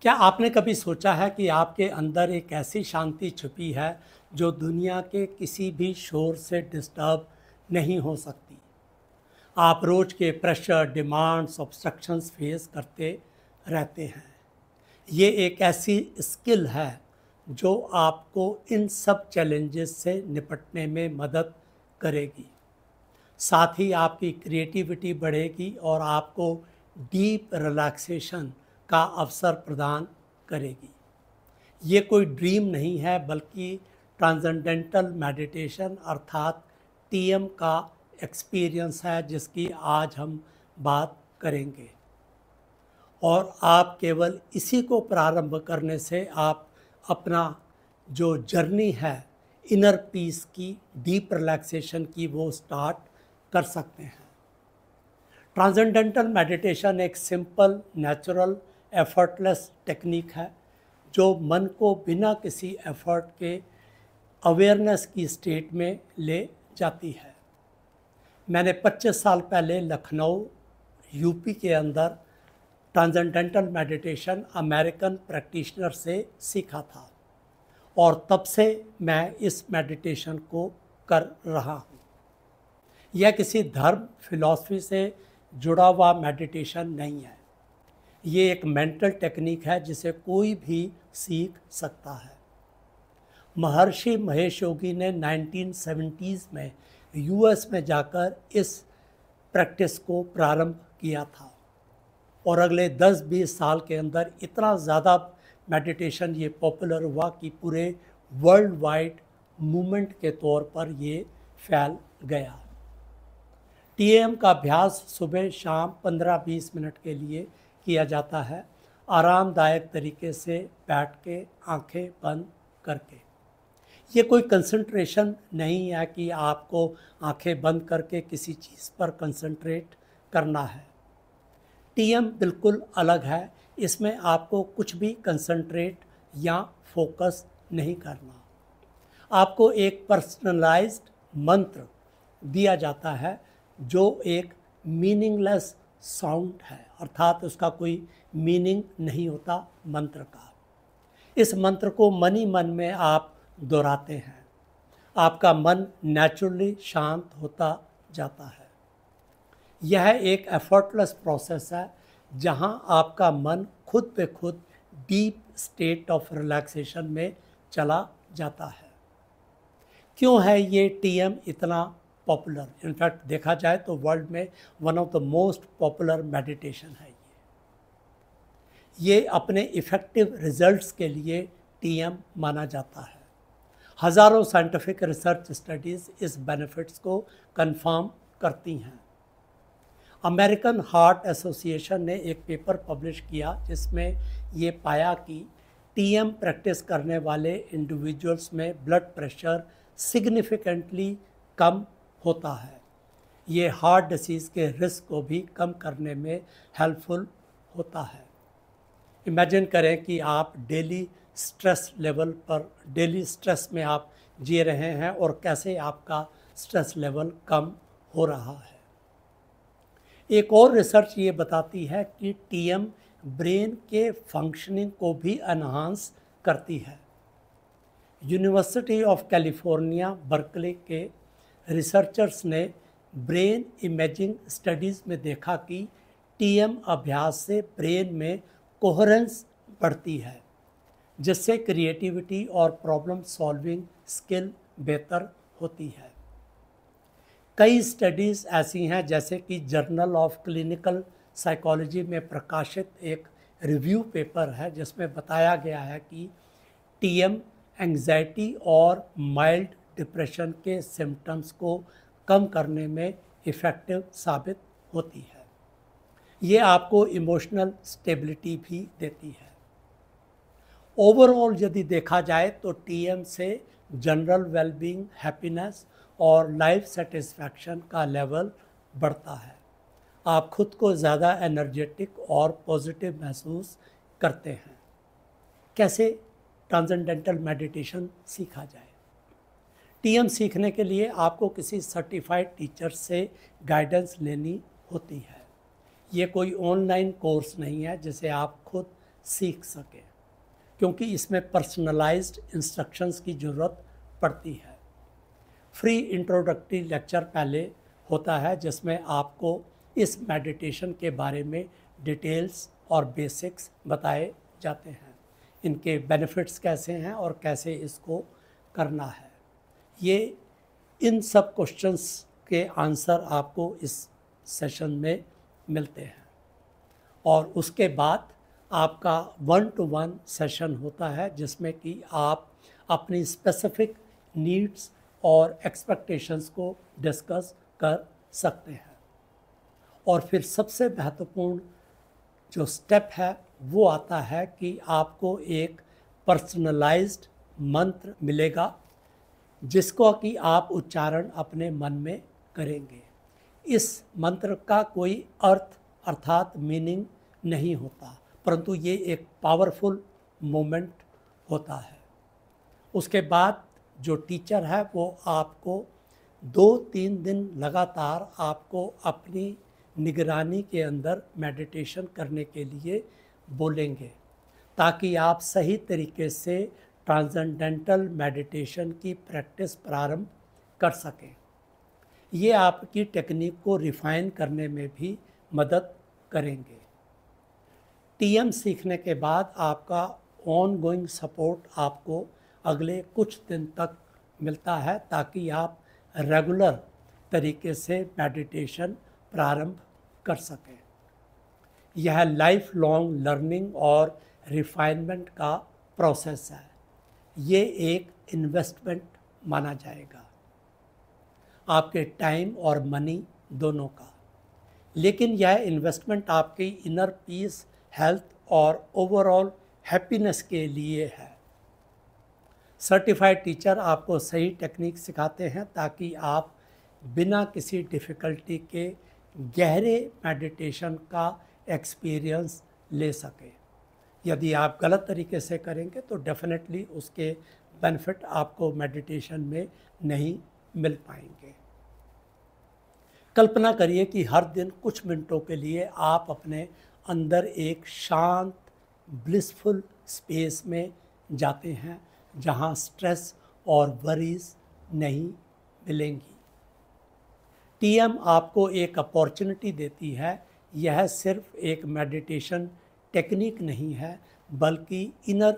क्या आपने कभी सोचा है कि आपके अंदर एक ऐसी शांति छुपी है जो दुनिया के किसी भी शोर से डिस्टर्ब नहीं हो सकती? आप रोज के प्रेशर, डिमांड्स, ऑब्स्ट्रक्शंस फेस करते रहते हैं। ये एक ऐसी स्किल है जो आपको इन सब चैलेंजेस से निपटने में मदद करेगी। साथ ही आपकी क्रिएटिविटी बढ़ेगी और आपको डीप रिलैक्सेशन का अवसर प्रदान करेगी। ये कोई ड्रीम नहीं है बल्कि ट्रांसेंडेंटल मेडिटेशन अर्थात टीएम का एक्सपीरियंस है जिसकी आज हम बात करेंगे। और आप केवल इसी को प्रारंभ करने से आप अपना जो जर्नी है इनर पीस की, डीप रिलैक्सेशन की, वो स्टार्ट कर सकते हैं। ट्रांसेंडेंटल मेडिटेशन एक सिंपल, नेचुरल, एफर्टलेस टेक्निक है जो मन को बिना किसी एफर्ट के अवेयरनेस की स्टेट में ले जाती है। मैंने 25 साल पहले लखनऊ यूपी के अंदर ट्रांसेंडेंटल मेडिटेशन अमेरिकन प्रैक्टिशनर से सीखा था और तब से मैं इस मेडिटेशन को कर रहा हूँ। यह किसी धर्म, फिलॉसफी से जुड़ा हुआ मेडिटेशन नहीं है। ये एक मेंटल टेक्निक है जिसे कोई भी सीख सकता है। महर्षि महेश योगी ने 1970s में यूएस में जाकर इस प्रैक्टिस को प्रारंभ किया था और अगले 10-20 साल के अंदर इतना ज़्यादा मेडिटेशन ये पॉपुलर हुआ कि पूरे वर्ल्ड वाइड मूवमेंट के तौर पर ये फैल गया। टीएम का अभ्यास सुबह शाम 15-20 मिनट के लिए किया जाता है, आरामदायक तरीके से बैठ के, आंखें बंद करके। ये कोई कंसंट्रेशन नहीं है कि आपको आंखें बंद करके किसी चीज़ पर कंसंट्रेट करना है। टीएम बिल्कुल अलग है, इसमें आपको कुछ भी कंसंट्रेट या फोकस नहीं करना। आपको एक पर्सनलाइज्ड मंत्र दिया जाता है जो एक मीनिंगलेस साउंड है, अर्थात उसका कोई मीनिंग नहीं होता मंत्र का। इस मंत्र को मन ही मन में आप दोहराते हैं। आपका मन नेचुरली शांत होता जाता है। यह एक एफर्टलेस प्रोसेस है जहां आपका मन खुद पे खुद डीप स्टेट ऑफ रिलैक्सेशन में चला जाता है। क्यों है ये टीएम इतना पॉपुलर? इनफैक्ट देखा जाए तो वर्ल्ड में one of the most popular meditation है ये अपने इफ़ेक्टिव रिजल्ट्स के लिए टीएम माना जाता है। हज़ारों साइंटिफिक रिसर्च स्टडीज़ इस बेनिफिट्स को कंफर्म करती हैं। अमेरिकन हार्ट एसोसिएशन ने एक पेपर पब्लिश किया जिसमें ये पाया कि टीएम प्रैक्टिस करने वाले इंडिविजुअल्स में ब्लड प्रेशर सिग्निफिकेंटली कम होता है। ये हार्ट डिसीज़ के रिस्क को भी कम करने में हेल्पफुल होता है। इमेजिन करें कि आप डेली स्ट्रेस लेवल पर, डेली स्ट्रेस में आप जी रहे हैं और कैसे आपका स्ट्रेस लेवल कम हो रहा है। एक और रिसर्च ये बताती है कि टीएम ब्रेन के फंक्शनिंग को भी एनहांस करती है। यूनिवर्सिटी ऑफ कैलिफोर्निया बर्कले के रिसर्चर्स ने ब्रेन इमेजिंग स्टडीज़ में देखा कि टीएम अभ्यास से ब्रेन में कोहेरेंस बढ़ती है जिससे क्रिएटिविटी और प्रॉब्लम सॉल्विंग स्किल बेहतर होती है। कई स्टडीज़ ऐसी हैं जैसे कि जर्नल ऑफ क्लिनिकल साइकोलॉजी में प्रकाशित एक रिव्यू पेपर है जिसमें बताया गया है कि टीएम एंग्जाइटी और माइल्ड डिप्रेशन के सिम्टम्स को कम करने में इफ़ेक्टिव साबित होती है। ये आपको इमोशनल स्टेबिलिटी भी देती है। ओवरऑल यदि देखा जाए तो टीएम से जनरल वेलबींग, हैप्पीनेस और लाइफ सेटिस्फैक्शन का लेवल बढ़ता है। आप खुद को ज़्यादा एनर्जेटिक और पॉजिटिव महसूस करते हैं। कैसे ट्रांसेंडेंटल मेडिटेशन सीखा जाए? टीएम सीखने के लिए आपको किसी सर्टिफाइड टीचर से गाइडेंस लेनी होती है। ये कोई ऑनलाइन कोर्स नहीं है जिसे आप खुद सीख सकें, क्योंकि इसमें पर्सनलाइज्ड इंस्ट्रक्शंस की ज़रूरत पड़ती है। फ्री इंट्रोडक्टरी लेक्चर पहले होता है जिसमें आपको इस मेडिटेशन के बारे में डिटेल्स और बेसिक्स बताए जाते हैं, इनके बेनिफिट्स कैसे हैं और कैसे इसको करना है। ये इन सब क्वेश्चंस के आंसर आपको इस सेशन में मिलते हैं और उसके बाद आपका 1-to-1 सेशन होता है जिसमें कि आप अपनी स्पेसिफिक नीड्स और एक्सपेक्टेशंस को डिस्कस कर सकते हैं। और फिर सबसे महत्वपूर्ण जो स्टेप है वो आता है कि आपको एक पर्सनलाइज्ड मंत्र मिलेगा जिसको कि आप उच्चारण अपने मन में करेंगे। इस मंत्र का कोई अर्थ अर्थात मीनिंग नहीं होता, परंतु ये एक पावरफुल मोमेंट होता है। उसके बाद जो टीचर है वो आपको 2-3 दिन लगातार आपको अपनी निगरानी के अंदर मेडिटेशन करने के लिए बोलेंगे ताकि आप सही तरीके से ट्रांसेंडेंटल मेडिटेशन की प्रैक्टिस प्रारंभ कर सकें। ये आपकी टेक्निक को रिफ़ाइन करने में भी मदद करेंगे। टीएम सीखने के बाद आपका ऑनगोइंग सपोर्ट आपको अगले कुछ दिन तक मिलता है ताकि आप रेगुलर तरीके से मेडिटेशन प्रारंभ कर सकें। यह लाइफ लॉन्ग लर्निंग और रिफाइनमेंट का प्रोसेस है। ये एक इन्वेस्टमेंट माना जाएगा, आपके टाइम और मनी दोनों का, लेकिन यह इन्वेस्टमेंट आपकी इनर पीस, हेल्थ और ओवरऑल हैप्पीनेस के लिए है। सर्टिफाइड टीचर आपको सही टेक्निक सिखाते हैं ताकि आप बिना किसी डिफ़िकल्टी के गहरे मेडिटेशन का एक्सपीरियंस ले सकें। यदि आप गलत तरीके से करेंगे तो डेफिनेटली उसके बेनिफिट आपको मेडिटेशन में नहीं मिल पाएंगे। कल्पना करिए कि हर दिन कुछ मिनटों के लिए आप अपने अंदर एक शांत ब्लिसफुल स्पेस में जाते हैं जहां स्ट्रेस और वरीज नहीं मिलेंगी। टीएम आपको एक अपॉर्चुनिटी देती है। यह सिर्फ एक मेडिटेशन टेक्निक नहीं है बल्कि इनर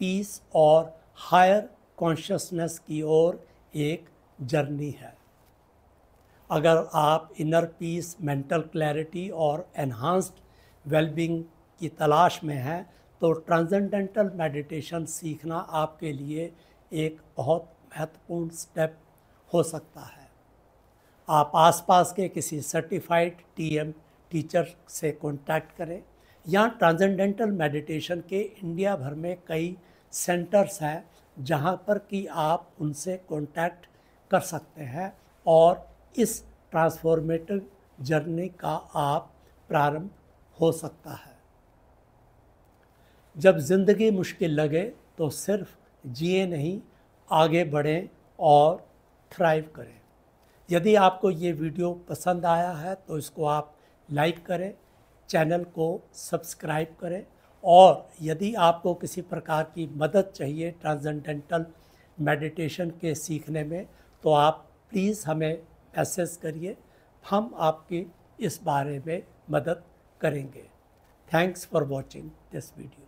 पीस और हायर कॉन्शियसनेस की ओर एक जर्नी है। अगर आप इनर पीस, मेंटल क्लैरिटी और एनहांस्ड वेलबींग की तलाश में हैं तो ट्रांसेंडेंटल मेडिटेशन सीखना आपके लिए एक बहुत महत्वपूर्ण स्टेप हो सकता है। आप आसपास के किसी सर्टिफाइड टीएम टीचर से कांटेक्ट करें। यहाँ ट्रांसेंडेंटल मेडिटेशन के इंडिया भर में कई सेंटर्स हैं जहाँ पर कि आप उनसे कांटेक्ट कर सकते हैं और इस ट्रांसफॉर्मेटिव जर्नी का आप प्रारंभ हो सकता है। जब ज़िंदगी मुश्किल लगे तो सिर्फ जिए नहीं, आगे बढ़ें और थ्राइव करें। यदि आपको ये वीडियो पसंद आया है तो इसको आप लाइक करें, चैनल को सब्सक्राइब करें और यदि आपको किसी प्रकार की मदद चाहिए ट्रांसेंडेंटल मेडिटेशन के सीखने में तो आप प्लीज़ हमें मैसेज करिए, हम आपकी इस बारे में मदद करेंगे। Thanks for watching this video.